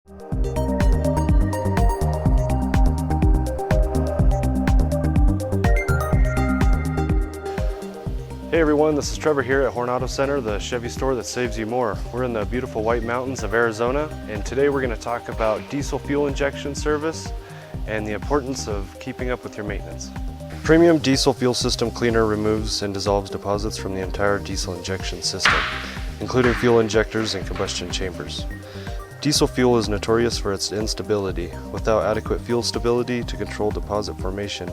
Hey everyone, this is Trevor here at Horne Auto Center, the Chevy store that saves you more. We're in the beautiful White Mountains of Arizona, and today we're going to talk about diesel fuel injection service and the importance of keeping up with your maintenance. Premium diesel fuel system cleaner removes and dissolves deposits from the entire diesel injection system, including fuel injectors and combustion chambers. Diesel fuel is notorious for its instability. Without adequate fuel stability to control deposit formation,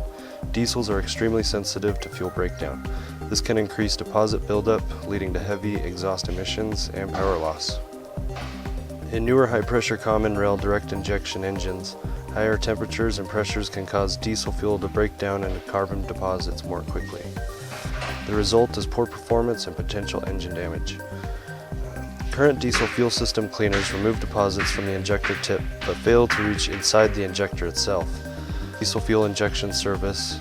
diesels are extremely sensitive to fuel breakdown. This can increase deposit buildup, leading to heavy exhaust emissions and power loss. In newer high-pressure common rail direct injection engines, higher temperatures and pressures can cause diesel fuel to break down into carbon deposits more quickly. The result is poor performance and potential engine damage. Current diesel fuel system cleaners remove deposits from the injector tip, but fail to reach inside the injector itself. Diesel fuel injection service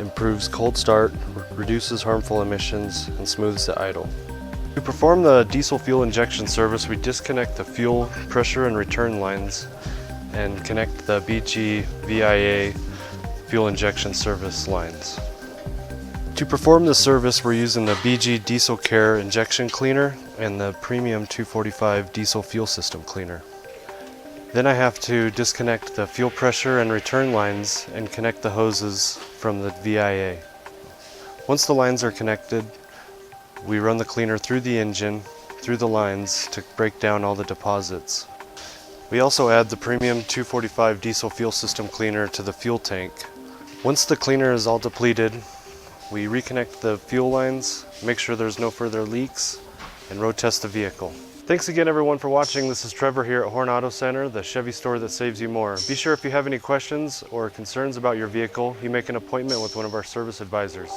improves cold start, reduces harmful emissions, and smooths the idle. To perform the diesel fuel injection service, we disconnect the fuel pressure and return lines and connect the BG VIA fuel injection service lines. To perform the service, we're using the BG Diesel Care injection cleaner and the Premium 245 diesel fuel system cleaner. Then I have to disconnect the fuel pressure and return lines and connect the hoses from the VIA. Once the lines are connected, we run the cleaner through the engine, through the lines to break down all the deposits. We also add the Premium 245 diesel fuel system cleaner to the fuel tank. Once the cleaner is all depleted, we reconnect the fuel lines, make sure there's no further leaks, and road test the vehicle. Thanks again everyone for watching. This is Trevor here at Horne Auto Center, the Chevy store that saves you more. Be sure if you have any questions or concerns about your vehicle, you make an appointment with one of our service advisors.